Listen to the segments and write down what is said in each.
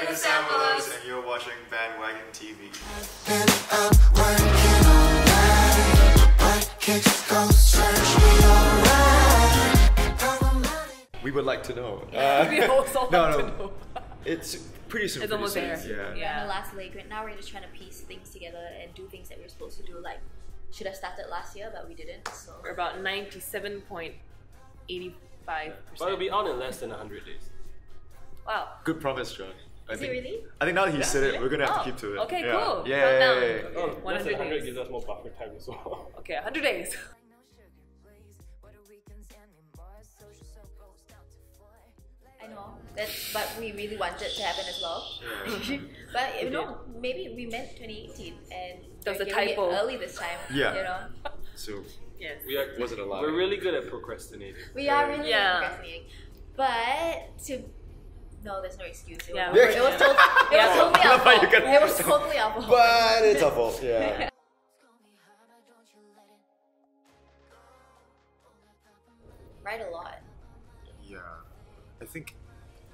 name is Sam Willows, and you're watching Bandwagon TV. We would like to know. We also want to know. It's pretty soon. It's almost there. Yeah. On the last leg, right now we're just trying to piece things together and do things that we're supposed to do. Like, should have started last year, but we didn't. So we're about 97.85%. But it'll be on in less than 100 days. Wow. Good promise, John. Is it really? I think now that he said it, we're gonna have to keep to it. Okay, cool. Yeah. Oh, 100 100 days. gives us more buffer time as well. Okay, 100 days. I know. But we really wanted it to happen as well. But you know, maybe we meant 2018 and That was a we're giving it typo. early this time. Yeah. You know? So Yes. wasn't allowed. We're really good at procrastinating. We are really Yeah. procrastinating. But no, there's no excuse. It Yeah. was totally our fault. It was totally our fault. But it's our fault, yeah. Write a lot. Yeah. I think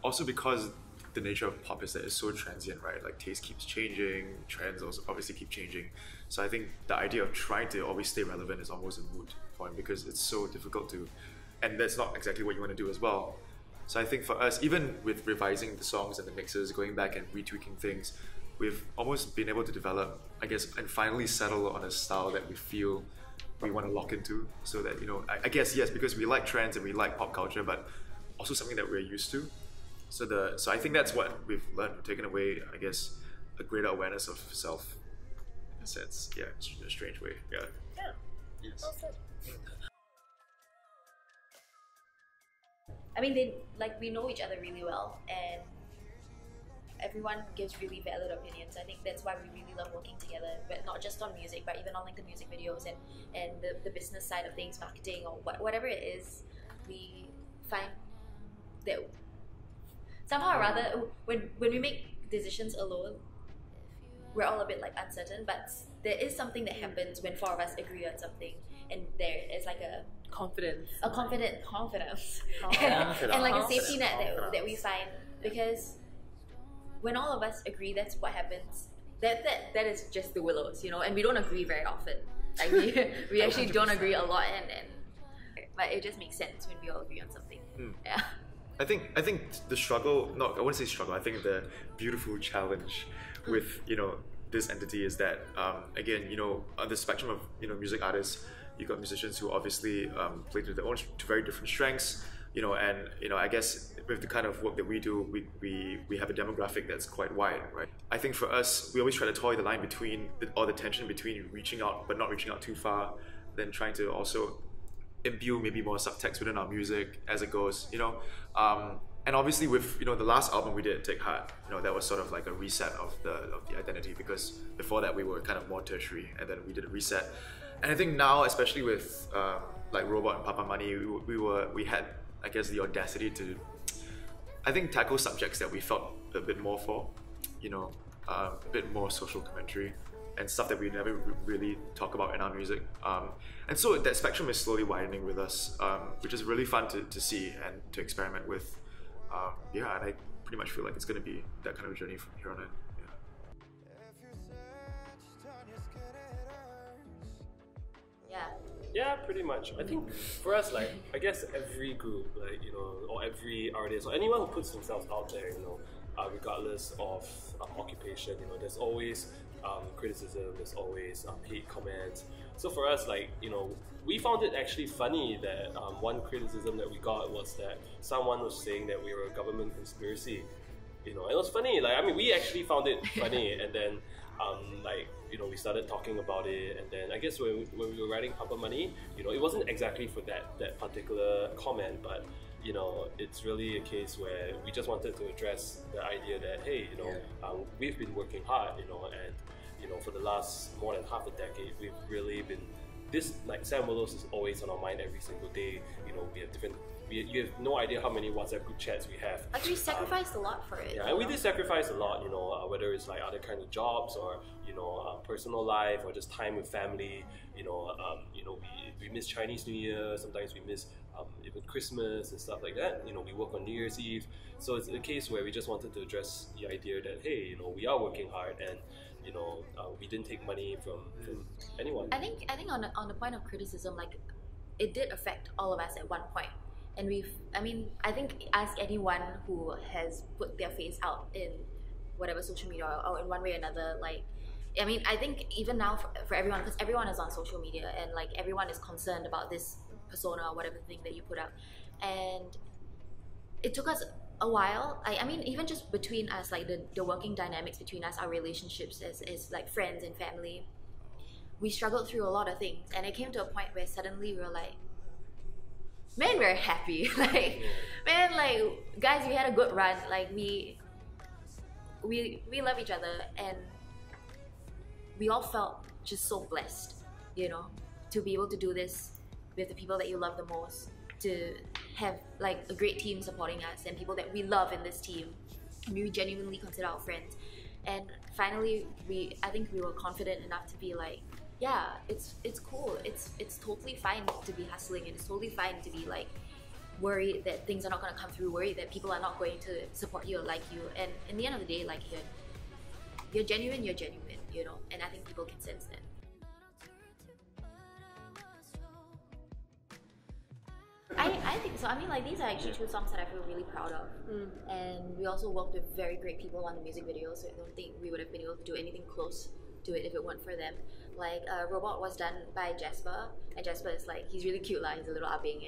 also because the nature of pop is that it's so transient, right? Like taste keeps changing, trends also obviously keep changing. So I think the idea of trying to always stay relevant is almost a moot point because it's so difficult to, and that's not exactly what you want to do as well. So I think for us, even with revising the songs and the mixes, going back and retweaking things, we've almost been able to develop, I guess, and finally settle on a style that we feel we want to lock into. So that, you know, I guess, yes, because we like trends and we like pop culture, but also something that we're used to. So I think that's what we've learned, taken away, I guess, a greater awareness of self, in a sense. Yeah, in a strange way. Yeah. Yeah. Yes. I mean, we know each other really well, and everyone gives really valid opinions. I think that's why we really love working together, but not just on music, but even on like the music videos and the business side of things, marketing or whatever it is. We find that somehow or rather, when we make decisions alone, we're all a bit like uncertain, but there is something that happens when four of us agree on something, and there is like a confidence and like a safety net that we find, because when all of us agree, that's what happens. That is just the Willows, you know, and we don't agree very often. Like we actually don't agree a lot, and but it just makes sense when we all agree on something. Yeah. I think the struggle, I wouldn't say struggle, I think the beautiful challenge with, you know, this entity is that, again, you know, on the spectrum of, you know, music artists, you've got musicians who obviously play to their own, to very different strengths, you know, and, you know, I guess with the kind of work that we do, we have a demographic that's quite wide, right? I think for us, we always try to toy the line between, or the tension between reaching out but not reaching out too far, then trying to also imbue maybe more subtext within our music as it goes, you know. And obviously with, you know, the last album we did, Take Heart, you know, that was sort of like a reset of the identity, because before that we were kind of more tertiary, and then we did a reset. And I think now, especially with like Robot and Papa Money, we had, I guess, the audacity to, I think, tackle subjects that we felt a bit more for, you know, a bit more social commentary and stuff that we never really talk about in our music. And so that spectrum is slowly widening with us, which is really fun to see and to experiment with. Yeah, and I pretty much feel like it's going to be that kind of journey from here on in. Yeah, pretty much. I think for us, like, I guess every group, like, you know, or every artist, or anyone who puts themselves out there, you know, regardless of occupation, you know, there's always criticism, there's always hate comments. So for us, like, you know, we found it actually funny that one criticism that we got was that someone was saying that we were a government conspiracy. You know, it was funny. Like, I mean, we actually found it funny, and then like, you know, we started talking about it, and then I guess when we were writing Papa Money, you know, it wasn't exactly for that particular comment, but you know, it's really a case where we just wanted to address the idea that, hey, you know, we've been working hard, you know, and you know, for the last more than half a decade, we've really been like Sam Willows is always on our mind every single day. You know, we have different. You have no idea how many WhatsApp group chats we have. Like, we sacrificed a lot for it. Yeah, and we did sacrifice a lot, you know, whether it's like other kind of jobs or, you know, personal life or just time with family. You know, we miss Chinese New Year. Sometimes we miss even Christmas and stuff like that. You know, we work on New Year's Eve. So it's a case where we just wanted to address the idea that, hey, you know, we are working hard and, you know, we didn't take money from anyone. I think on the point of criticism, like, it did affect all of us at one point. And I think ask anyone who has put their face out in whatever social media or in one way or another, like, I mean, I think even now for everyone, because everyone is on social media and like everyone is concerned about this persona or whatever thing that you put out. And it took us a while. I mean, even just between us, like the working dynamics between us, our relationships as like friends and family, we struggled through a lot of things. And it came to a point where suddenly we were like, man, we're happy. Like, man, like, guys, we had a good run. Like, we love each other, and we all felt just so blessed, you know, to be able to do this with the people that you love the most, to have like a great team supporting us and people that we love in this team, and we genuinely consider our friends. And finally, I think we were confident enough to be like, yeah, it's cool. It's totally fine to be hustling, and it's totally fine to be like worried that things are not going to come through, worried that people are not going to support you or like you. And in the end of the day, like, you're genuine, you know, and I think people can sense that. I think so. I mean, like, these are actually two songs that I feel really proud of. And we also worked with very great people on the music videos, so I don't think we would have been able to do anything close to it if it weren't for them. Like, Robot was done by Jasper, and Jasper is like, he's really cute, like, he's a little abing,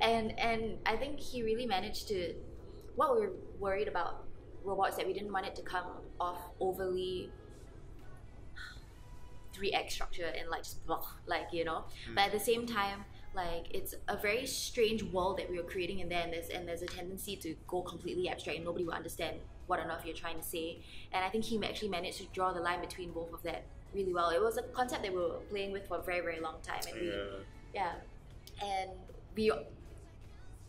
and I think he really managed to, what we were worried about Robot is that we didn't want it to come off overly 3x structure and like just blah, like, you know. But at the same time, like, it's a very strange world that we were creating in there, and there's a tendency to go completely abstract and nobody will understand what on earth you're trying to say. And I think he actually managed to draw the line between both of that really well. It was a concept that we were playing with for a very, very long time, and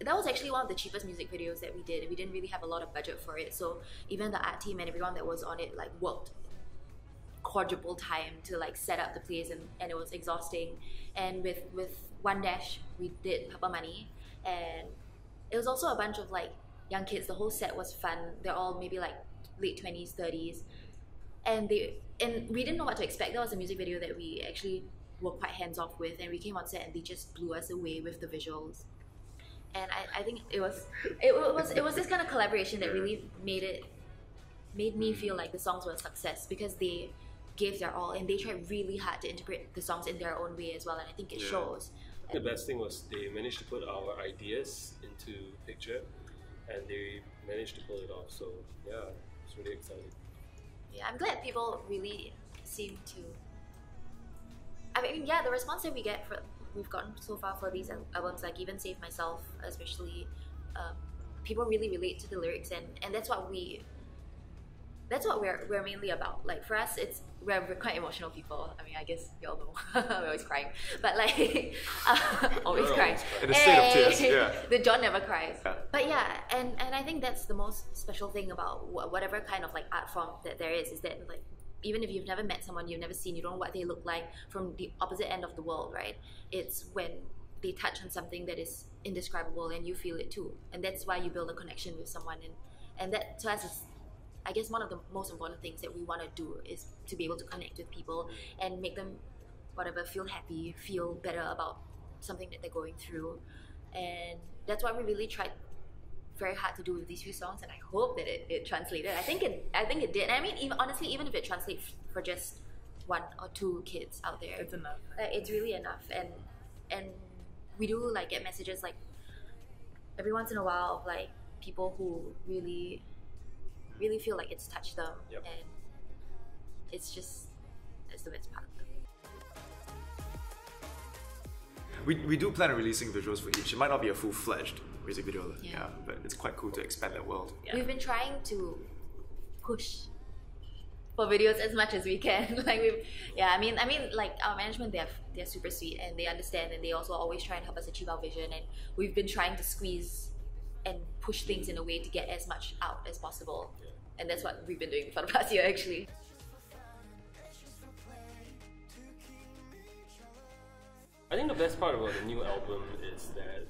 that was actually one of the cheapest music videos that we did. We didn't really have a lot of budget for it, so even the art team and everyone that was on it like worked quadruple time to like set up the place, and it was exhausting. And with One Dash, we did Papa Money, and it was also a bunch of like young kids. The whole set was fun. They're all maybe like late 20s, 30s, and we didn't know what to expect. That was a music video that we actually were quite hands off with, and we came on set and they just blew us away with the visuals. And I think it was this kind of collaboration that really made me feel like the songs were a success, because they gave their all and they tried really hard to interpret the songs in their own way as well, and I think it shows. The best thing was they managed to put our ideas into picture, and they managed to pull it off. So yeah, it's really exciting. Yeah, I'm glad people really seem to. I mean, yeah, the response that we've gotten so far for these albums, like even Save Myself, especially, people really relate to the lyrics, and that's what we're mainly about. Like, for us, we're quite emotional people. I mean, I guess you all know we're always crying, but like always crying. In a state of tears, yeah. The Jon never cries. Yeah. But yeah, and I think that's the most special thing about whatever kind of like art form that there is that like, even if you've never met someone, you've never seen, you don't know what they look like from the opposite end of the world, right? It's when they touch on something that is indescribable and you feel it too, and that's why you build a connection with someone, and that to us is, I guess, one of the most important things that we want to do is to be able to connect with people and make them, feel happy, feel better about something that they're going through. And that's what we really tried very hard to do with these few songs, and I hope that it translated. I think it did. I mean, even if it translates for just one or two kids out there, It's enough. it's really enough. And we do like get messages like every once in a while of like people who really feel like it's touched them, and it's the best part. We do plan on releasing visuals for each. It might not be a full-fledged music video, but it's quite cool to expand that world. Yeah. We've been trying to push for videos as much as we can. Like I mean, like our management, they're super sweet and they understand, and they also always try and help us achieve our vision. And we've been trying to squeeze and push things in a way to get as much out as possible. And that's what we've been doing for the past year, actually. I think the best part about the new album is that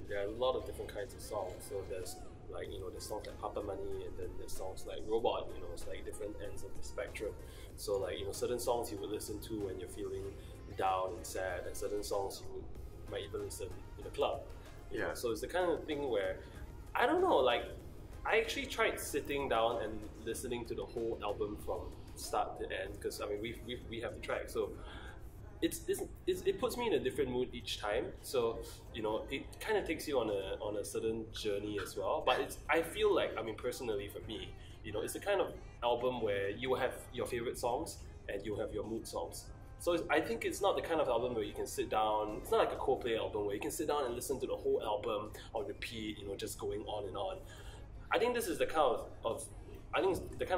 there are a lot of different kinds of songs. So there's like, there's songs like Papa Money, and then there's songs like Robot, it's like different ends of the spectrum. So like, certain songs you would listen to when you're feeling down and sad, and certain songs you might even listen in a club. You know? So it's the kind of thing where, I don't know, like, I actually tried sitting down and listening to the whole album from start to end, because I mean, we have the track, so it puts me in a different mood each time. So it kind of takes you on a certain journey as well. But I feel like, I mean, personally for me, it's the kind of album where you have your favorite songs and you have your mood songs. So I think it's not the kind of album where you can sit down. It's not like a Coldplay album where you can sit down and listen to the whole album on repeat, just going on and on. I think this is the kind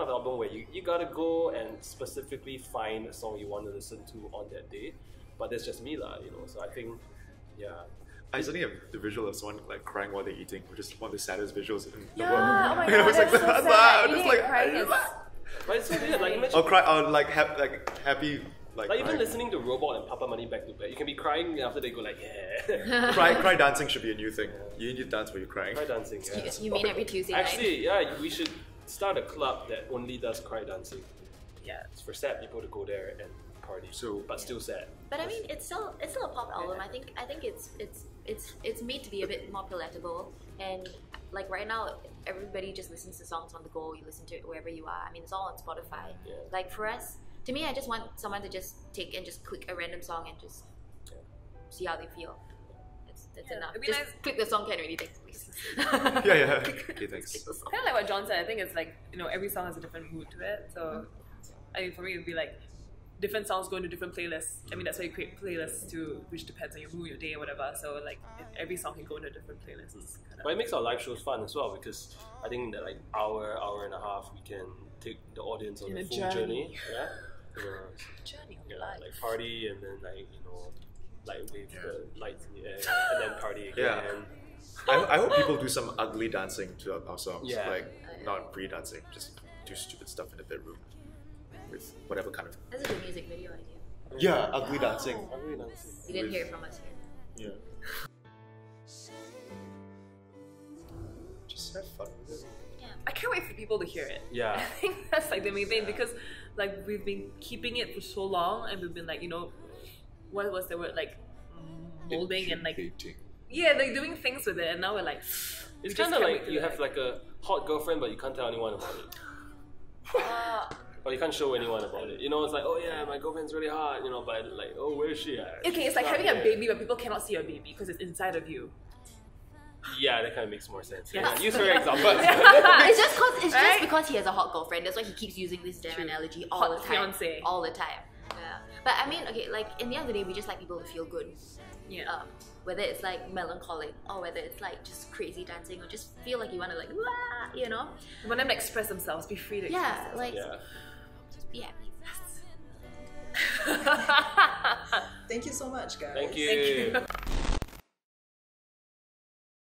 of album where you gotta go and specifically find a song you want to listen to on that day. But that's just me lah, So I think, yeah. I suddenly have the visual of someone like crying while they're eating, which is one of the saddest visuals in the Yeah, world. oh my god, that's so sad. Eating and crying is... But it's so weird. Like, imagine, Or cry, or like happy, like even listening to Robot and Papa Money back to back, you can be crying and after they go like, yeah. cry dancing should be a new thing. You need to dance while you're crying. Cry dancing, yeah. You mean every Tuesday night? Actually, yeah, we should start a club that only does cry dancing. Yeah. It's for sad people to go there and party. But still sad. But I mean, it's still a pop album. I think it's made to be a bit more palatable. And like right now, everybody just listens to songs on the go. You listen to it wherever you are. I mean, it's all on Spotify. Yeah. Like for us, to me, I just want someone to just take and just click a random song and just see how they feel. That's enough. Just click the song, can really, thanks, please. yeah. Okay, thanks. Kind of like what Jon said. I think it's like, every song has a different mood to it. So I mean, for me, it would be like different songs go into different playlists. I mean, that's why you create playlists too, which depends on your mood, your day, or whatever. So like every song can go into different playlists. But it makes our live shows fun as well, because I think that like hour and a half, we can take the audience on a full journey. Yeah. Journey of like life. party, and then like wave the lights in the air, and then party again. Yeah. I hope people do some ugly dancing to our songs. Yeah. Like not pre-dancing, just do stupid stuff in the bedroom with whatever kind of. That's a good music video idea. Yeah, ugly dancing. Ugly dancing. You didn't hear it from us here. Yeah. Just have fun with it. Yeah. I can't wait for people to hear it. Yeah. I think that's like the main thing, because like we've been keeping it for so long, and we've been like, what was the word, like molding and like like doing things with it, and now we're like, it's kind of like you have like a hot girlfriend, but you can't tell anyone about it. Or you can't show anyone about it. It's like, oh yeah, my girlfriend's really hot, but like, oh, where is she at? Okay, it's like having a baby, but people cannot see your baby because it's inside of you. Yeah, that kind of makes more sense. Yes. Yeah. Use her example. It's just because he has a hot girlfriend. That's why he keeps using this damn analogy all the time. Fiancé. All the time. Yeah. But I mean, okay, like in the end of the day, we just like people to feel good. Yeah. Whether it's like melancholic, or whether it's like just crazy dancing, or just feel like you want to like, wah, You want them to express themselves, be free to express themselves. like, Yeah. yeah. Thank you so much, guys. Thank you.